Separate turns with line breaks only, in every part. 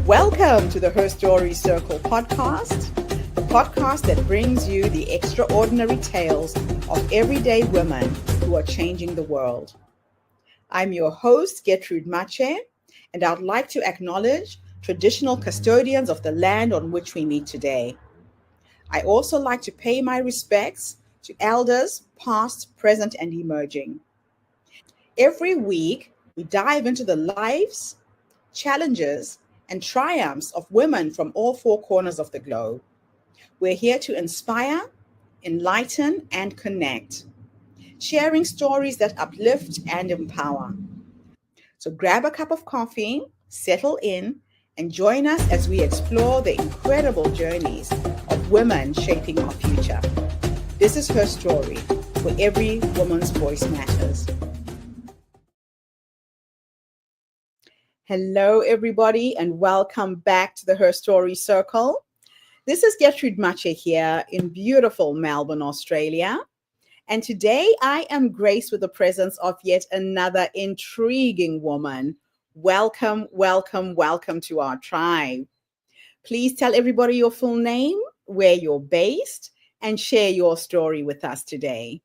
Welcome to the Her Story Circle podcast, the podcast that brings you the extraordinary tales of everyday women who are changing the world. I'm your host, Gertrude Mache, and I'd like to acknowledge traditional custodians of the land on which we meet today. I also like to pay my respects to elders, past, present, and emerging. Every week, we dive into the lives, challenges, and triumphs of women from all four corners of the globe. We're here to inspire, enlighten, and connect, sharing stories that uplift and empower. So grab a cup of coffee, settle in, and join us as we explore the incredible journeys of women shaping our future. This is Her Story, where every woman's voice matters. Hello, everybody, and welcome back to the Her Story Circle. This is Gertrude Mache here in beautiful Melbourne, Australia. And today I am graced with the presence of yet another intriguing woman. Welcome, welcome, welcome to our tribe. Please tell everybody your full name, where you're based, and share your story with us today.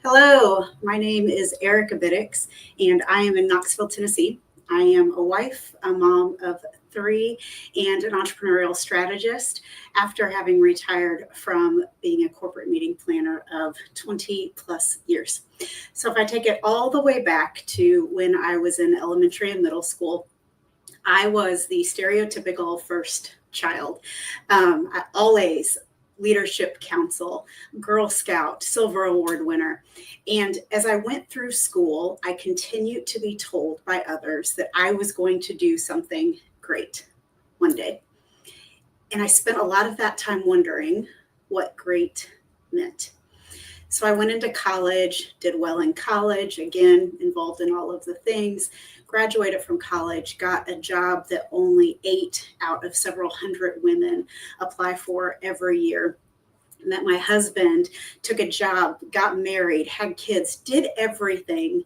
Hello, my name is Erika Biddix, and I am in Knoxville, Tennessee. I am a wife, a mom of 3, and an entrepreneurial strategist after having retired from being a corporate meeting planner of 20 plus years. So if I take it all the way back to when I was in elementary and middle school, I was the stereotypical first child. All A's, Leadership Council, Girl Scout, Silver Award winner. And as I went through school, I continued to be told by others that I was going to do something great one day. And I spent a lot of that time wondering what great meant. So I went into college, did well in college, again, involved in all of the things, graduated from college, got a job that only 8 out of several hundred women apply for every year. Met my husband, took a job, got married, had kids, did everything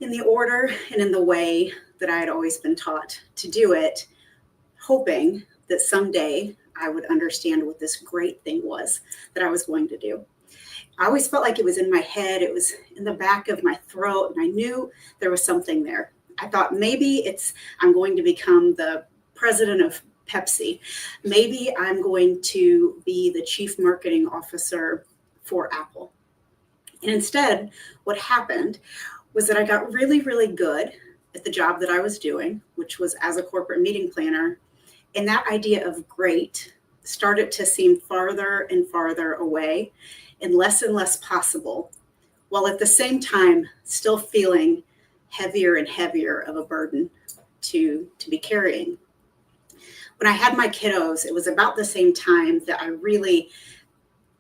in the order and in the way that I had always been taught to do it, hoping that someday I would understand what this great thing was that I was going to do. I always felt like it was in my head, it was in the back of my throat, and I knew there was something there. I thought maybe I'm going to become the president of Pepsi. Maybe I'm going to be the chief marketing officer for Apple. And instead, what happened was that I got really, really good at the job that I was doing, which was as a corporate meeting planner. And that idea of great started to seem farther and farther away and less possible, while at the same time still feeling heavier and heavier of a burden to be carrying. When I had my kiddos, it was about the same time that I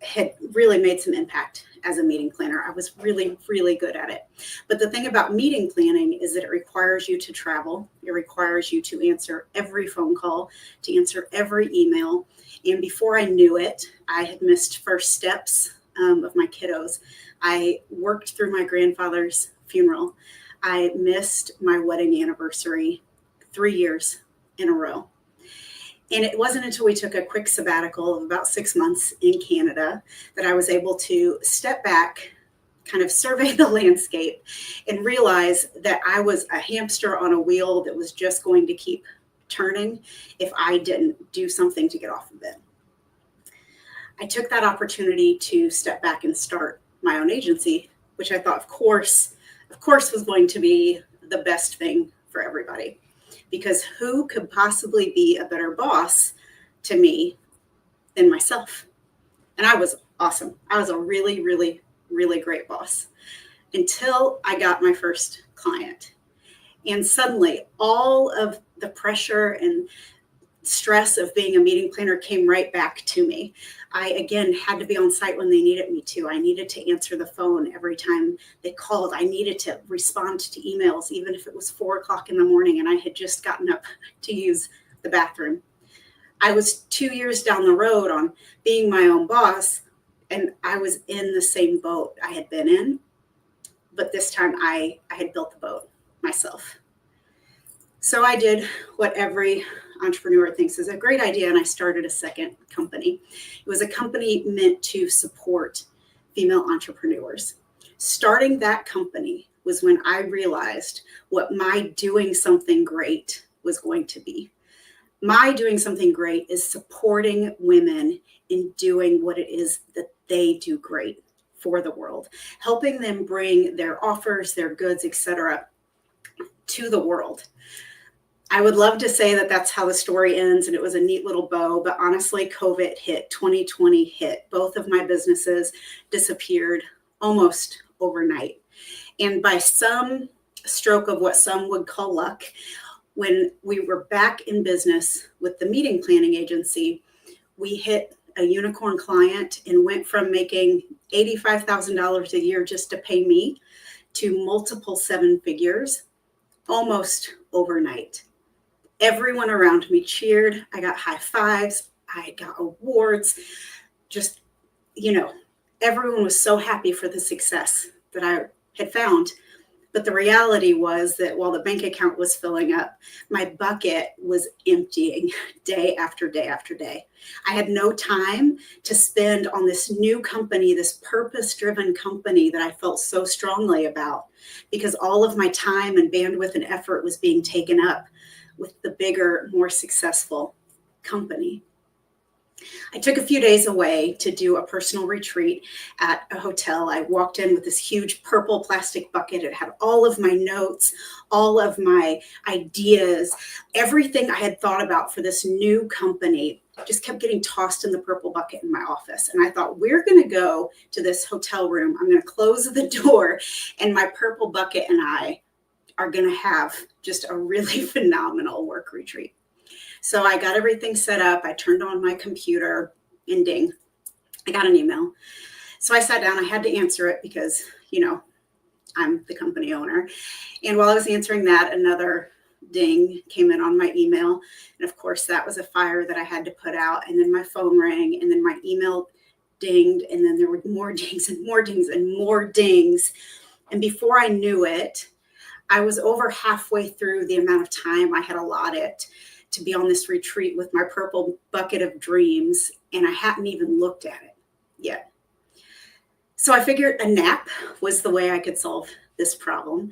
had made some impact as a meeting planner. I was really, really good at it. But the thing about meeting planning is that it requires you to travel. It requires you to answer every phone call, to answer every email. And before I knew it, I had missed first steps of my kiddos. I worked through my grandfather's funeral. I missed my wedding anniversary 3 years in a row. And it wasn't until we took a quick sabbatical of about 6 months in Canada that I was able to step back, kind of survey the landscape, and realize that I was a hamster on a wheel that was just going to keep turning if I didn't do something to get off of it. I took that opportunity to step back and start my own agency, which I thought, of course, was going to be the best thing for everybody. Because who could possibly be a better boss to me than myself? And I was awesome. I was a really, really, really great boss until I got my first client. And suddenly all of the pressure and stress of being a meeting planner came right back to me. I, again, had to be on site when they needed me to. I needed to answer the phone every time they called. I needed to respond to emails, even if it was 4:00 in the morning and I had just gotten up to use the bathroom. I was 2 years down the road on being my own boss, and I was in the same boat I had been in. but this time I had built the boat myself. So I did what every entrepreneur thinks is a great idea, and I started a second company. It was a company meant to support female entrepreneurs. Starting that company was when I realized what my doing something great was going to be. My doing something great is supporting women in doing what it is that they do great for the world, helping them bring their offers, their goods, etc., to the world. I would love to say that that's how the story ends and it was a neat little bow, but honestly, COVID hit, 2020 hit. Both of my businesses disappeared almost overnight. And by some stroke of what some would call luck, when we were back in business with the meeting planning agency, we hit a unicorn client and went from making $85,000 a year just to pay me to multiple seven figures almost overnight. Everyone around me cheered. I got high fives. I got awards. Just, everyone was so happy for the success that I had found. But the reality was that while the bank account was filling up, my bucket was emptying day after day after day. I had no time to spend on this new company, this purpose-driven company that I felt so strongly about, because all of my time and bandwidth and effort was being taken up with the bigger, more successful company. I took a few days away to do a personal retreat at a hotel. I walked in with this huge purple plastic bucket. It had all of my notes, all of my ideas, everything I had thought about for this new company just kept getting tossed in the purple bucket in my office. And I thought, we're going to go to this hotel room. I'm going to close the door, and my purple bucket and I are going to have just a really phenomenal work retreat. So I got everything set up. I turned on my computer and ding, I got an email. So I sat down. I had to answer it because, I'm the company owner. And while I was answering that, another ding came in on my email. And of course, that was a fire that I had to put out. And then my phone rang, and then my email dinged. And then there were more dings and more dings and more dings. And before I knew it, I was over halfway through the amount of time I had allotted to be on this retreat with my purple bucket of dreams, and I hadn't even looked at it yet. So I figured a nap was the way I could solve this problem.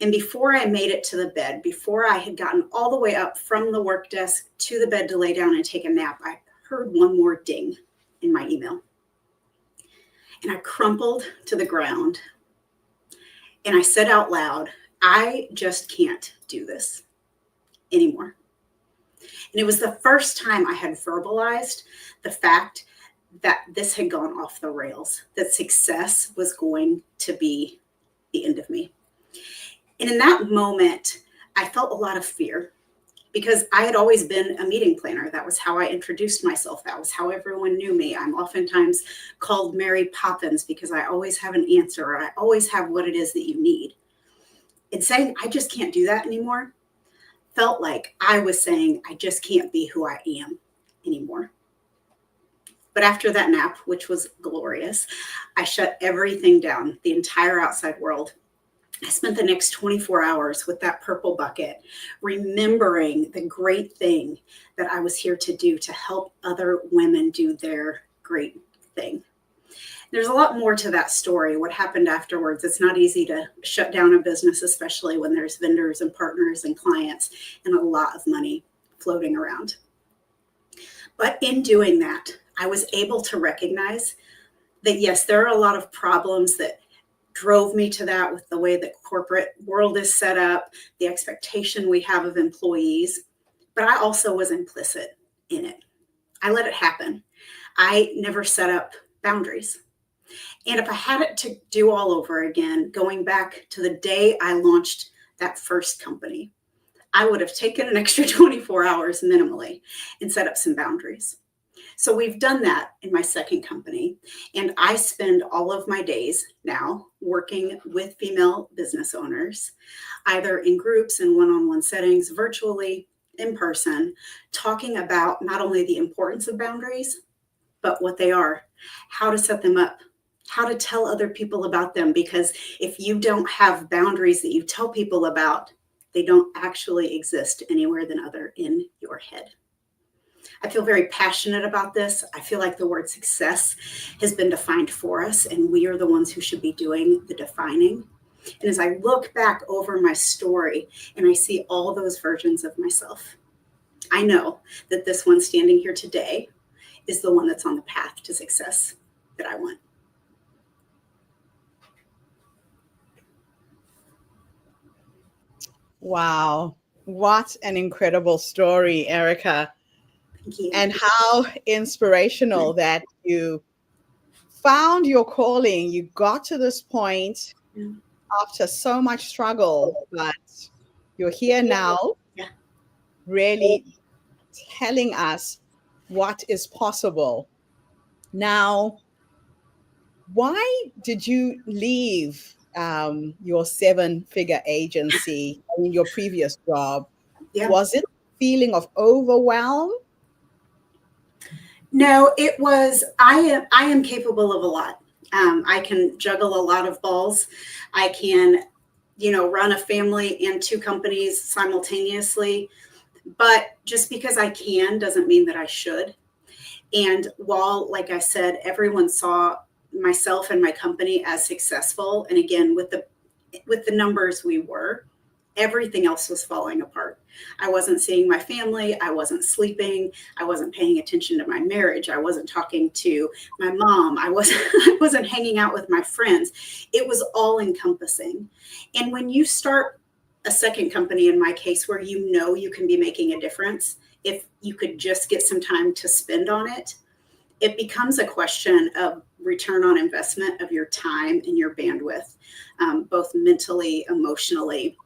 And before I made it to the bed, before I had gotten all the way up from the work desk to the bed to lay down and take a nap, I heard one more ding in my email. And I crumpled to the ground, and I said out loud, I just can't do this anymore. And it was the first time I had verbalized the fact that this had gone off the rails, that success was going to be the end of me. And in that moment, I felt a lot of fear because I had always been a meeting planner. That was how I introduced myself. That was how everyone knew me. I'm oftentimes called Mary Poppins because I always have an answer, or I always have what it is that you need. And saying, I just can't do that anymore, felt like I was saying, I just can't be who I am anymore. But after that nap, which was glorious, I shut everything down, the entire outside world. I spent the next 24 hours with that purple bucket, remembering the great thing that I was here to do to help other women do their great thing. There's a lot more to that story, what happened afterwards. It's not easy to shut down a business, especially when there's vendors and partners and clients and a lot of money floating around. But in doing that, I was able to recognize that, yes, there are a lot of problems that drove me to that with the way that corporate world is set up, the expectation we have of employees, but I also was implicit in it. I let it happen. I never set up boundaries. And if I had it to do all over again, going back to the day I launched that first company, I would have taken an extra 24 hours minimally and set up some boundaries. So we've done that in my second company. And I spend all of my days now working with female business owners, either in groups and one-on-one settings, virtually, in person, talking about not only the importance of boundaries, but what they are, how to set them up, how to tell other people about them, because if you don't have boundaries that you tell people about, they don't actually exist anywhere than other in your head. I feel very passionate about this. I feel like the word success has been defined for us, and we are the ones who should be doing the defining. And as I look back over my story and I see all those versions of myself, I know that this one standing here today is the one that's on the path to success that I want.
Wow. What an incredible story, Erika.
Thank you.
And how inspirational that you found your calling. You got to this point after so much struggle, but you're here now, really telling us what is possible. Now, why did you leave your 7-figure agency, your previous job?
Yeah.
Was it a feeling of overwhelm?
No, it was, I am capable of a lot. I can juggle a lot of balls. I can, run a family and 2 companies simultaneously. But just because I can doesn't mean that I should. And while, like I said, everyone saw myself and my company as successful, and again, with the numbers we were, everything else was falling apart. I wasn't seeing my family. I wasn't sleeping. I wasn't paying attention to my marriage. I wasn't talking to my mom. I wasn't hanging out with my friends. It was all encompassing. And when you start a second company, in my case, where you can be making a difference, if you could just get some time to spend on it, it becomes a question of return on investment of your time and your bandwidth, both mentally, emotionally,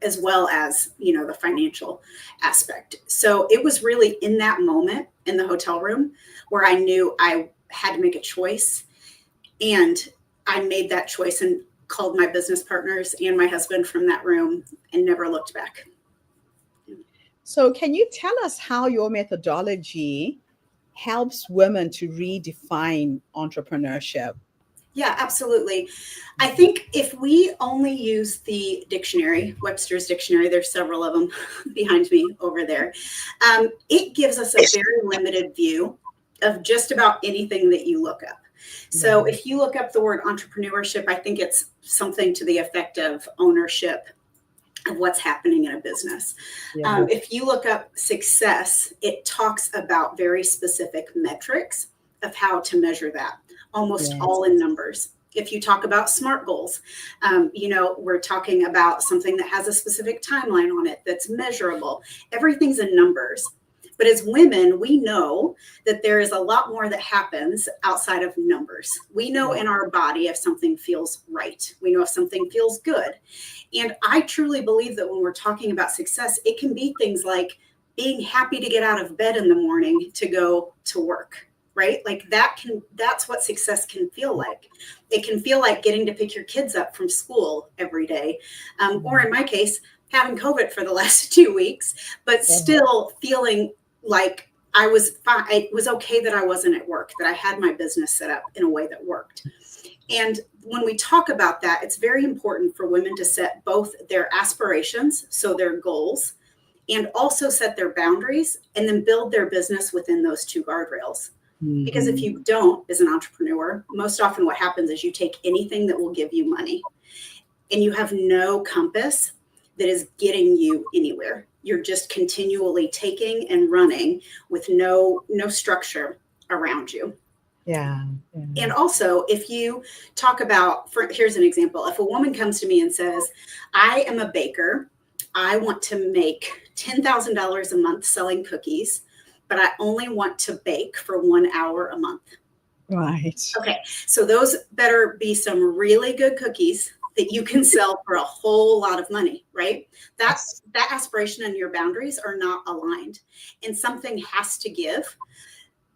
as well as, the financial aspect. So it was really in that moment in the hotel room where I knew I had to make a choice. And I made that choice and called my business partners and my husband from that room and never looked back.
So can you tell us how your methodology helps women to redefine entrepreneurship?
Yeah, absolutely. I think if we only use the dictionary, Webster's dictionary, there's several of them behind me over there, it gives us a very limited view of just about anything that you look up. So if you look up the word entrepreneurship, I think it's something to the effect of ownership of what's happening in a business. If you look up success, it talks about very specific metrics of how to measure that, almost all in numbers. If you talk about SMART goals, we're talking about something that has a specific timeline on it that's measurable. Everything's in numbers. But as women, we know that there is a lot more that happens outside of numbers. We know in our body if something feels right. We know if something feels good. And I truly believe that when we're talking about success, it can be things like being happy to get out of bed in the morning to go to work, right? Like that's what success can feel like. It can feel like getting to pick your kids up from school every day. Or in my case, having COVID for the last 2 weeks, but still feeling like I was fine. It was okay that I wasn't at work, that I had my business set up in a way that worked. And when we talk about that, it's very important for women to set both their aspirations, so their goals, and also set their boundaries and then build their business within those 2 guardrails. Because if you don't, as an entrepreneur, most often what happens is you take anything that will give you money and you have no compass that is getting you anywhere. You're just continually taking and running with no structure around you.
Yeah.
And also, if you talk about, here's an example. If a woman comes to me and says, I am a baker, I want to make $10,000 a month selling cookies, but I only want to bake for 1 hour a month.
Right.
Okay. So those better be some really good cookies that you can sell for a whole lot of money, right? That aspiration and your boundaries are not aligned, and something has to give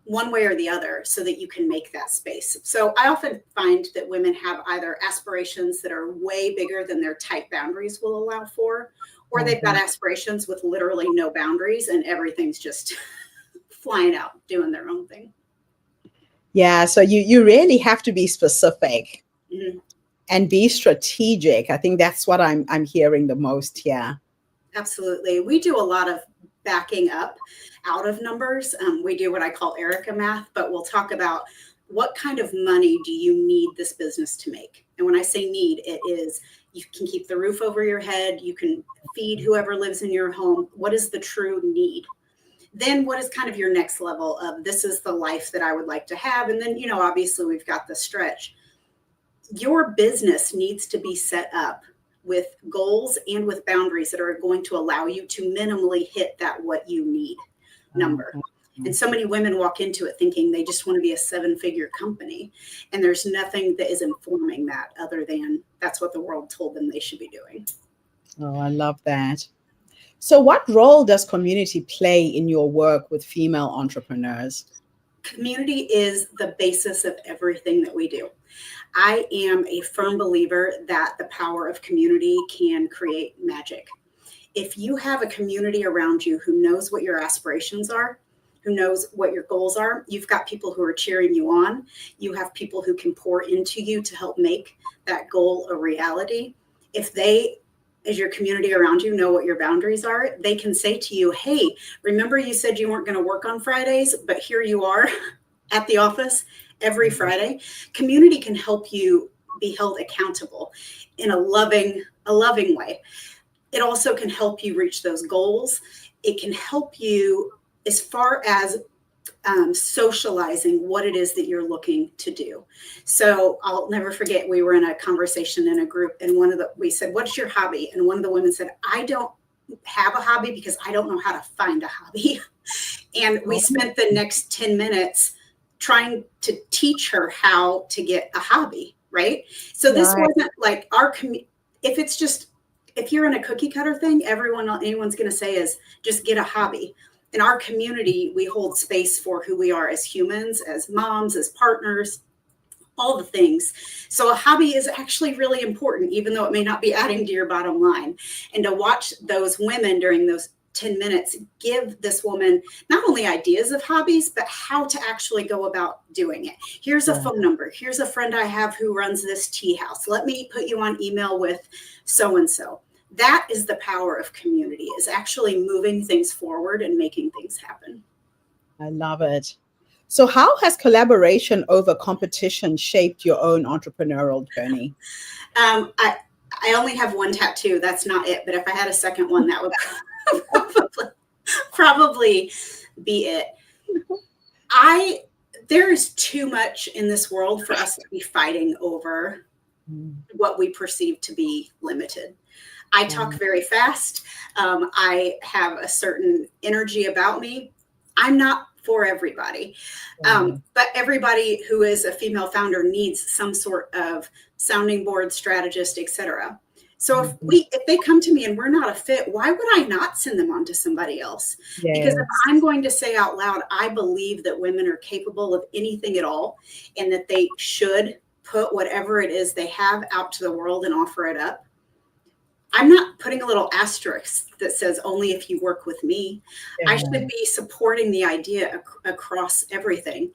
one way or the other so that you can make that space. So I often find that women have either aspirations that are way bigger than their tight boundaries will allow for, or they've got aspirations with literally no boundaries and everything's just flying out, doing their own thing.
Yeah. So you really have to be specific
Mhm.
and be strategic. I think that's what I'm hearing the most here.
Absolutely. We do a lot of backing up out of numbers. We do what I call Erika math, but we'll talk about what kind of money do you need this business to make? And when I say need, it is you can keep the roof over your head, you can feed whoever lives in your home. What is the true need? Then what is kind of your next level of this is the life that I would like to have? And then, obviously we've got the stretch. Your business needs to be set up with goals and with boundaries that are going to allow you to minimally hit that what you need number. And so many women walk into it thinking they just want to be a 7-figure company. And there's nothing that is informing that other than that's what the world told them they should be doing.
Oh, I love that. So what role does community play in your work with female entrepreneurs?
Community is the basis of everything that we do. I am a firm believer that the power of community can create magic. If you have a community around you who knows what your aspirations are, who knows what your goals are, you've got people who are cheering you on. You have people who can pour into you to help make that goal a reality. If they, as your community around you, know what your boundaries are, they can say to you, hey, remember you said you weren't going to work on Fridays, but here you are at the office every Friday. Community can help you be held accountable in a loving way. It also can help you reach those goals. It can help you as far as socializing what it is that you're looking to do. So I'll never forget, we were in a conversation in a group, and we said, what's your hobby? And one of the women said, I don't have a hobby because I don't know how to find a hobby. And we spent the next 10 minutes trying to teach her how to get a hobby, right? So this wasn't like if you're in a cookie cutter thing, anyone's going to say is just get a hobby. In our community, we hold space for who we are as humans, as moms, as partners, all the things. So a hobby is actually really important, even though it may not be adding to your bottom line. And to watch those women during those 10 minutes give this woman not only ideas of hobbies, but how to actually go about doing it. Here's a phone number. Here's a friend I have who runs this tea house. Let me put you on email with so-and-so. That is the power of community, is actually moving things forward and making things happen.
I love it. So how has collaboration over competition shaped your own entrepreneurial journey?
I only have one tattoo. That's not it. But if I had a second one, that would probably be it. There is too much in this world for us to be fighting over what we perceive to be limited. I talk very fast. I have a certain energy about me. I'm not for everybody. But everybody who is a female founder needs some sort of sounding board, strategist, etc. So if they come to me and we're not a fit, why would I not send them on to somebody else? Because if I'm going to say out loud, I believe that women are capable of anything at all, and that they should put whatever it is they have out to the world and offer it up. I'm not putting a little asterisk that says only if you work with me. I should be supporting the idea across everything.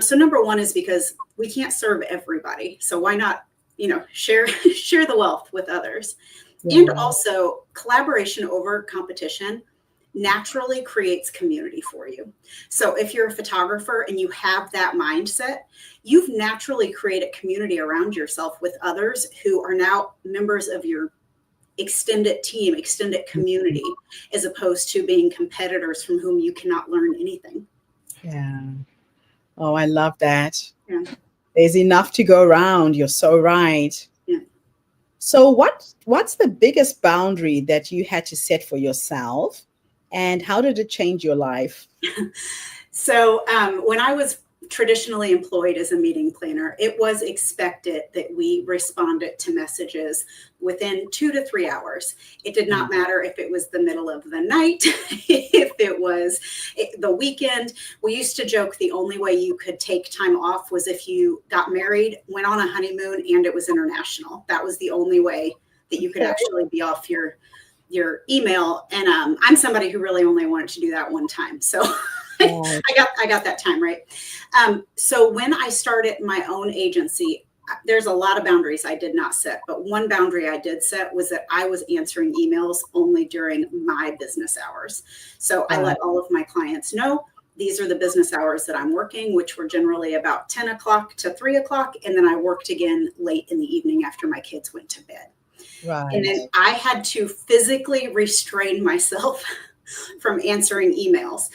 So number one is because we can't serve everybody. So why not, share the wealth with others. And also collaboration over competition naturally creates community for you. So if you're a photographer and you have that mindset, you've naturally created community around yourself with others who are now members of your extended team, extended community, as opposed to being competitors from whom you cannot learn anything.
Yeah. Oh, I love that.
Yeah.
There's enough to go around. You're so right.
Yeah.
So what's the biggest boundary that you had to set for yourself, and how did it change your life?
So when I was traditionally employed as a meeting planner, it was expected that we responded to messages within 2 to 3 hours. It did not matter if it was the middle of the night, if it was the weekend. We used to joke the only way you could take time off was if you got married, went on a honeymoon, and it was international. That was the only way that you could actually be off your email. And I'm somebody who really only wanted to do that one time. So
Right.
I got that time right. So when I started my own agency, there's a lot of boundaries I did not set, but one boundary I did set was that I was answering emails only during my business hours. So I let all of my clients know these are the business hours that I'm working, which were generally about 10 o'clock to 3 o'clock. And then I worked again late in the evening after my kids went to bed.
Right.
And then I had to physically restrain myself from answering emails.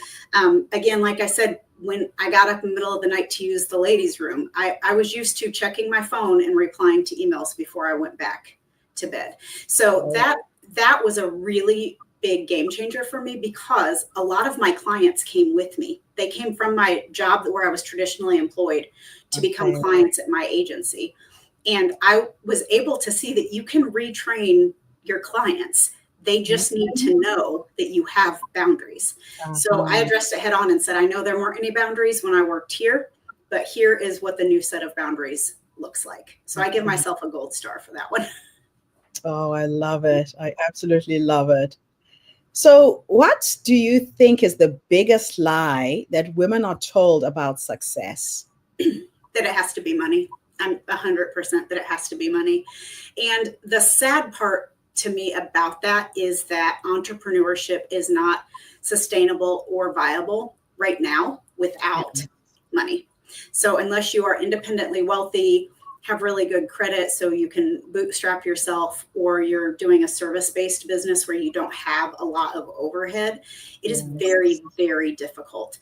Again, like I said, when I got up in the middle of the night to use the ladies' room, I was used to checking my phone and replying to emails before I went back to bed. So that was a really big game changer for me, because a lot of my clients came with me. They came from my job where I was traditionally employed to become clients at my agency. And I was able to see that you can retrain your clients. They just need to know that you have boundaries. So I addressed it head on and said, I know there weren't any boundaries when I worked here, but here is what the new set of boundaries looks like. So I give myself a gold star for that one.
Oh, I love it. I absolutely love it. So what do you think is the biggest lie that women are told about success?
That it has to be money. I'm 100% that it has to be money. And the sad part to me about that is that entrepreneurship is not sustainable or viable right now without money. So unless you are independently wealthy, have really good credit so you can bootstrap yourself, or you're doing a service-based business where you don't have a lot of overhead, it is very, very difficult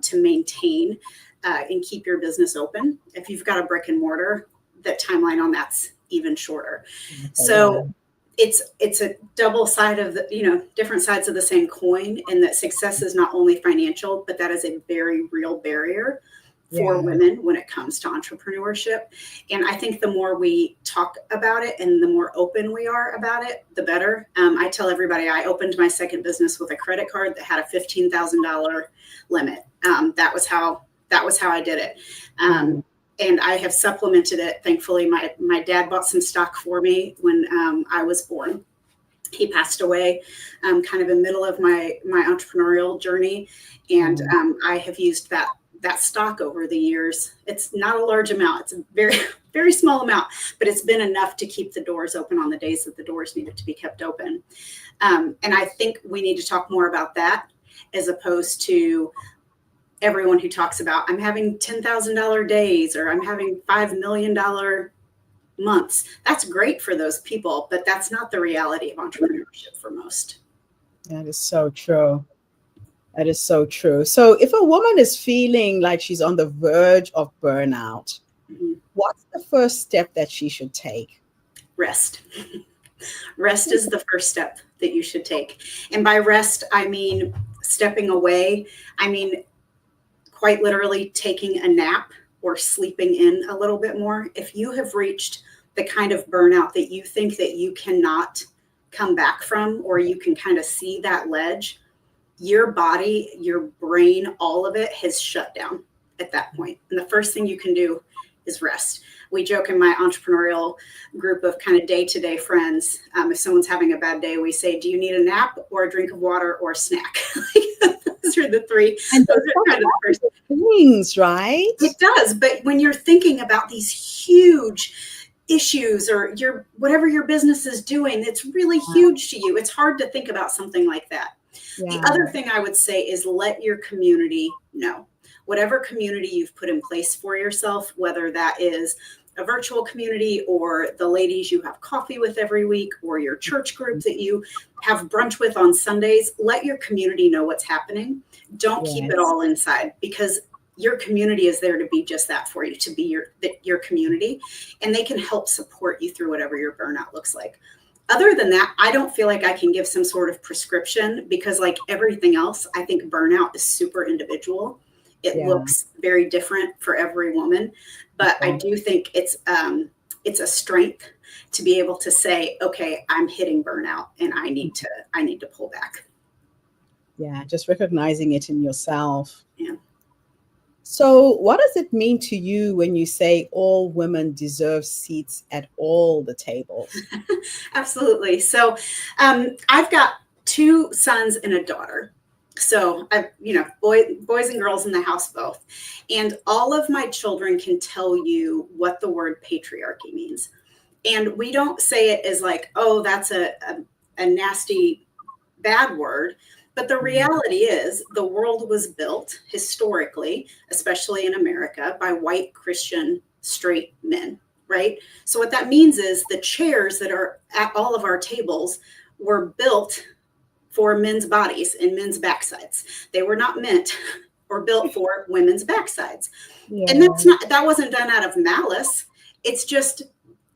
to maintain and keep your business open. If you've got a brick and mortar, that timeline on that's even shorter. So it's a double side of the, different sides of the same coin, and that success is not only financial, but that is a very real barrier for women when it comes to entrepreneurship. And I think the more we talk about it and the more open we are about it, the better. I tell everybody I opened my second business with a credit card that had a $15,000 limit. That was how I did it. And I have supplemented it. Thankfully, my dad bought some stock for me when I was born. He passed away kind of in the middle of my entrepreneurial journey. And I have used that stock over the years. It's not a large amount. It's a very, very small amount, but it's been enough to keep the doors open on the days that the doors needed to be kept open. And I think we need to talk more about that, as opposed to everyone who talks about, I'm having $10,000 days, or I'm having $5 million months. That's great for those people, but that's not the reality of entrepreneurship for most.
That is so true. That is so true. So if a woman is feeling like she's on the verge of burnout, what's the first step that she should take?
Rest. Rest is the first step that you should take. And by rest, I mean stepping away. I mean, quite literally taking a nap or sleeping in a little bit more. If you have reached the kind of burnout that you think that you cannot come back from, or you can kind of see that ledge, your body, your brain, all of it has shut down at that point. And the first thing you can do is rest. We joke in my entrepreneurial group of kind of day-to-day friends, if someone's having a bad day, we say, do you need a nap or a drink of water or a snack? Those are the three.
And
those are kind of the first
things, right?
It does. But when you're thinking about these huge issues, or whatever your business is doing, it's really huge to you, it's hard to think about something like that. The other thing I would say is let your community know. Whatever community you've put in place for yourself, whether that is a virtual community, or the ladies you have coffee with every week, or your church group that you have brunch with on Sundays, let your community know what's happening. Don't keep it all inside, because your community is there to be just that for you, to be your community, and they can help support you through whatever your burnout looks like. Other than that, I don't feel like I can give some sort of prescription, because like everything else, I think burnout is super individual. It looks very different for every woman, but I do think it's a strength to be able to say, okay, I'm hitting burnout and I need to pull back.
Yeah, just recognizing it in yourself.
Yeah.
So what does it mean to you when you say all women deserve seats at all the tables?
Absolutely. So I've got 2 sons and a daughter. So boys and girls in the house both. And all of my children can tell you what the word patriarchy means. And we don't say it as like, oh, that's a nasty, bad word. But the reality is the world was built historically, especially in America, by white Christian straight men, right? So what that means is the chairs that are at all of our tables were built for men's bodies and men's backsides. They were not meant or built for women's backsides.
Yeah.
And that wasn't done out of malice. It's just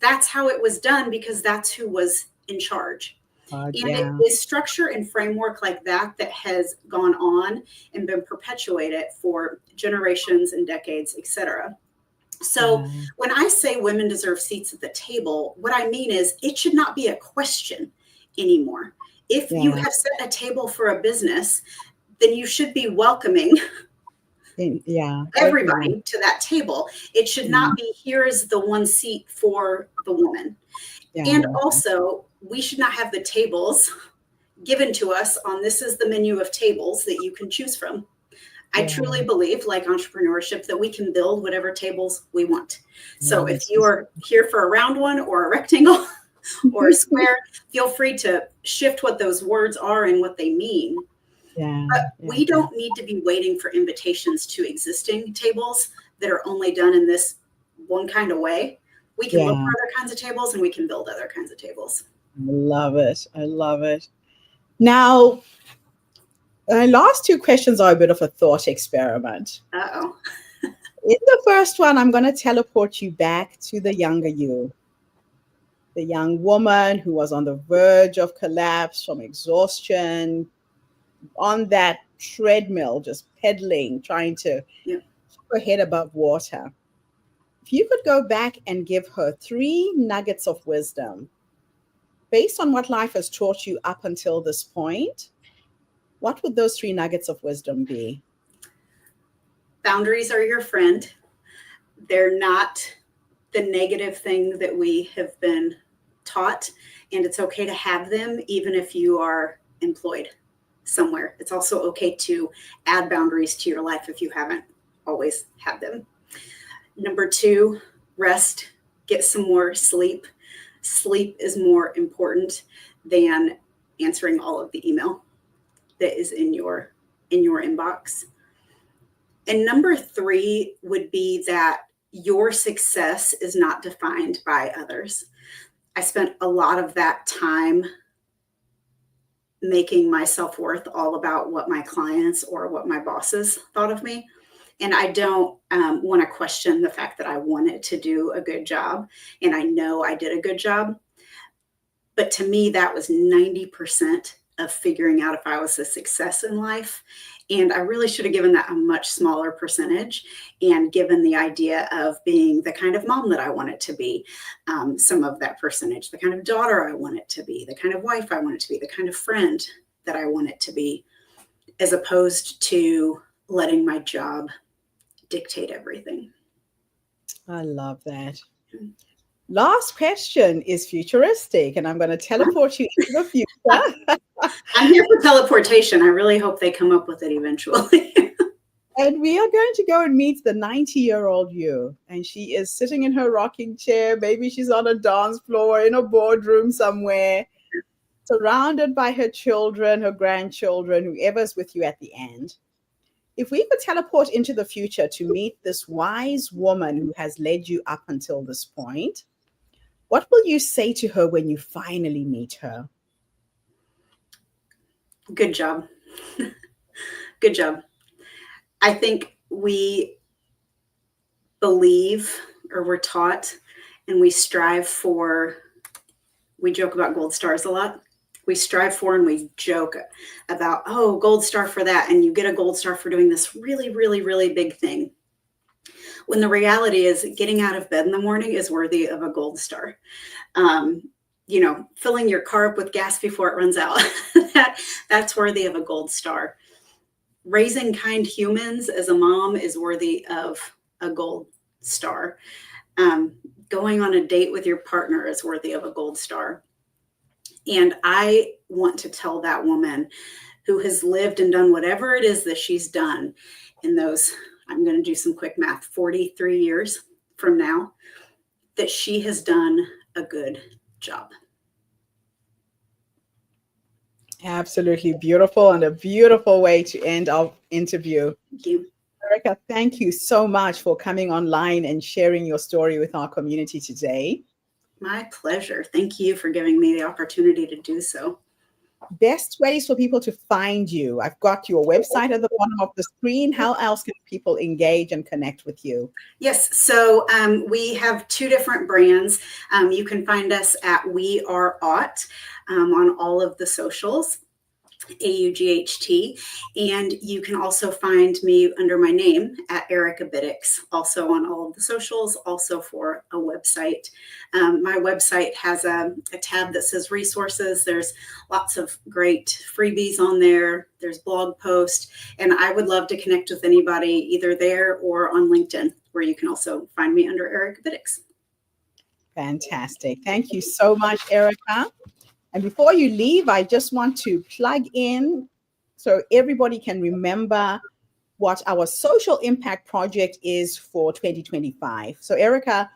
that's how it was done because that's who was in charge. And it is structure and framework like that has gone on and been perpetuated for generations and decades, etc. So when I say women deserve seats at the table, what I mean is it should not be a question anymore. If you have set a table for a business, then you should be welcoming everybody to that table. It should not be, here is the one seat for the woman. And also, we should not have the tables given to us on this is the menu of tables that you can choose from. I truly believe, like entrepreneurship, that we can build whatever tables we want. So if you are here for a round one or a rectangle or a square, feel free to shift what those words are and what they mean. But we don't need to be waiting for invitations to existing tables that are only done in this one kind of way. We can look for other kinds of tables and we can build other kinds of tables.
I love it. I love it. Now, last two questions are a bit of a thought experiment.
Uh-oh.
In the first one, I'm going to teleport you back to the younger you, the young woman who was on the verge of collapse from exhaustion, on that treadmill, just pedaling, trying to keep her head above water. If you could go back and give her 3 nuggets of wisdom based on what life has taught you up until this point, what would those 3 nuggets of wisdom be?
Boundaries are your friend. They're not the negative thing that we have been taught, and it's okay to have them even if you are employed somewhere. It's also okay to add boundaries to your life if you haven't always had them. Number 2, rest, get some more sleep. Sleep is more important than answering all of the email that is in your inbox. And number 3 would be that your success is not defined by others. I spent a lot of that time making my self-worth all about what my clients or what my bosses thought of me. And I don't want to question the fact that I wanted to do a good job. And I know I did a good job. But to me, that was 90% of figuring out if I was a success in life. And I really should have given that a much smaller percentage and given the idea of being the kind of mom that I wanted to be, some of that percentage, the kind of daughter I wanted to be, the kind of wife I wanted to be, the kind of friend that I wanted to be, as opposed to letting my job dictate everything.
I love that. Last question is futuristic, and I'm going to teleport you into the future.
I'm here for teleportation. I really hope they come up with it eventually.
And we are going to go and meet the 90-year-old you. And she is sitting in her rocking chair. Maybe she's on a dance floor in a boardroom somewhere, surrounded by her children, her grandchildren, whoever's with you at the end. If we could teleport into the future to meet this wise woman who has led you up until this point, what will you say to her when you finally meet her?
Good job. Good job. I think we believe, or we're taught, and we strive for, we joke about gold stars a lot. We strive for and we joke about, oh, gold star for that. And you get a gold star for doing this really, really, really big thing. When the reality is getting out of bed in the morning is worthy of a gold star. Filling your car up with gas before it runs out, that's worthy of a gold star. Raising kind humans as a mom is worthy of a gold star. Going on a date with your partner is worthy of a gold star. And I want to tell that woman who has lived and done whatever it is that she's done in those, I'm going to do some quick math, 43 years from now, that she has done a good job.
Absolutely beautiful, and a beautiful way to end our interview.
Thank you.
Erika, thank you so much for coming online and sharing your story with our community today.
My pleasure. Thank you for giving me the opportunity to do so.
Best ways for people to find you. I've got your website at the bottom of the screen. How else can people engage and connect with you?
Yes, so we have 2 different brands. You can find us at We Are Aught on all of the socials, AUGHT, and you can also find me under my name at Erika Biddix, also on all of the socials, also for a website. My website has a tab that says resources. There's lots of great freebies on there. There's blog posts, and I would love to connect with anybody either there or on LinkedIn, where you can also find me under Erika Biddix.
Fantastic. Thank you so much, Erika. And before you leave, I just want to plug in so everybody can remember what our social impact project is for 2025. So Erika,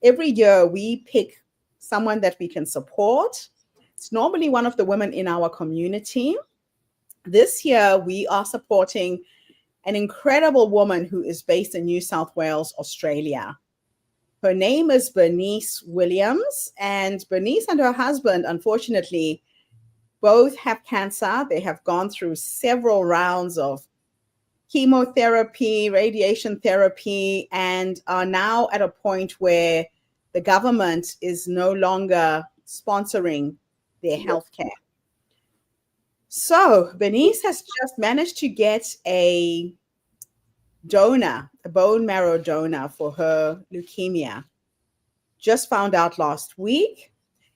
every year we pick someone that we can support. It's normally one of the women in our community. This year we are supporting an incredible woman who is based in New South Wales, Australia. Her name is Bernice Williams, and Bernice and her husband, unfortunately, both have cancer. They have gone through several rounds of chemotherapy, radiation therapy, and are now at a point where the government is no longer sponsoring their healthcare. So Bernice has just managed to get a donor, a bone marrow donor for her leukemia. Just found out last week,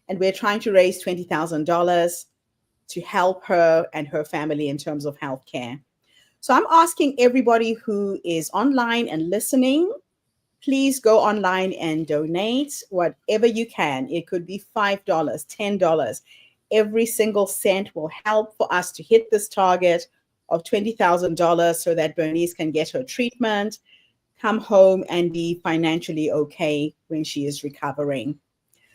and we're trying to raise $20,000 to help her and her family in terms of healthcare. So I'm asking everybody who is online and listening, please go online and donate whatever you can. It could be $5, $10. Every single cent will help for us to hit this target of $20,000 so that Bernice can get her treatment, come home, and be financially okay when she is recovering.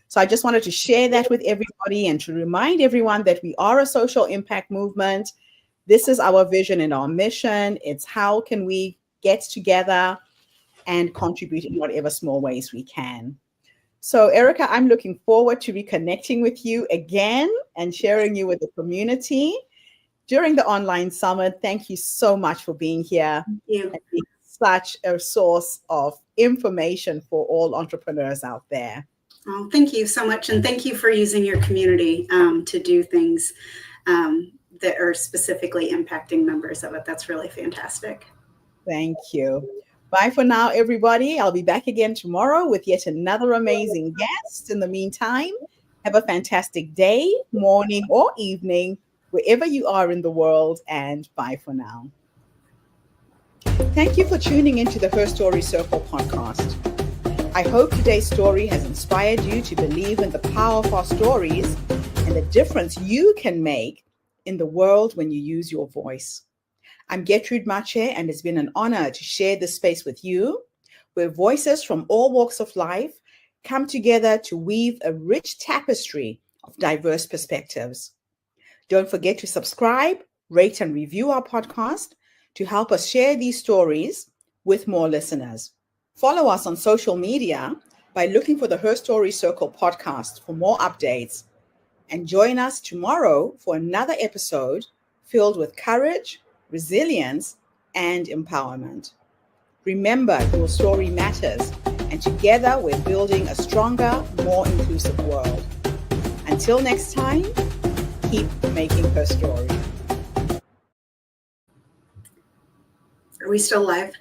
So I just wanted to share that with everybody and to remind everyone that we are a social impact movement. This is our vision and our mission. It's how can we get together and contribute in whatever small ways we can. So Erika, I'm looking forward to reconnecting with you again and sharing you with the community during the online summit. Thank you so much for being here.
Thank you.
And being such a source of information for all entrepreneurs out there.
Oh, thank you so much. And thank you for using your community to do things that are specifically impacting members of it. That's really fantastic.
Thank you. Bye for now, everybody. I'll be back again tomorrow with yet another amazing guest. In the meantime, have a fantastic day, morning, or evening, wherever you are in the world, and bye for now. Thank you for tuning into the Her Story Circle podcast. I hope today's story has inspired you to believe in the power of our stories and the difference you can make in the world when you use your voice. I'm Gertrude Mache, and it's been an honor to share this space with you, where voices from all walks of life come together to weave a rich tapestry of diverse perspectives. Don't forget to subscribe, rate, and review our podcast to help us share these stories with more listeners. Follow us on social media by looking for the Her Story Circle podcast for more updates. And join us tomorrow for another episode filled with courage, resilience, and empowerment. Remember, your story matters, and together we're building a stronger, more inclusive world. Until next time, keep making her story.
Are we still live?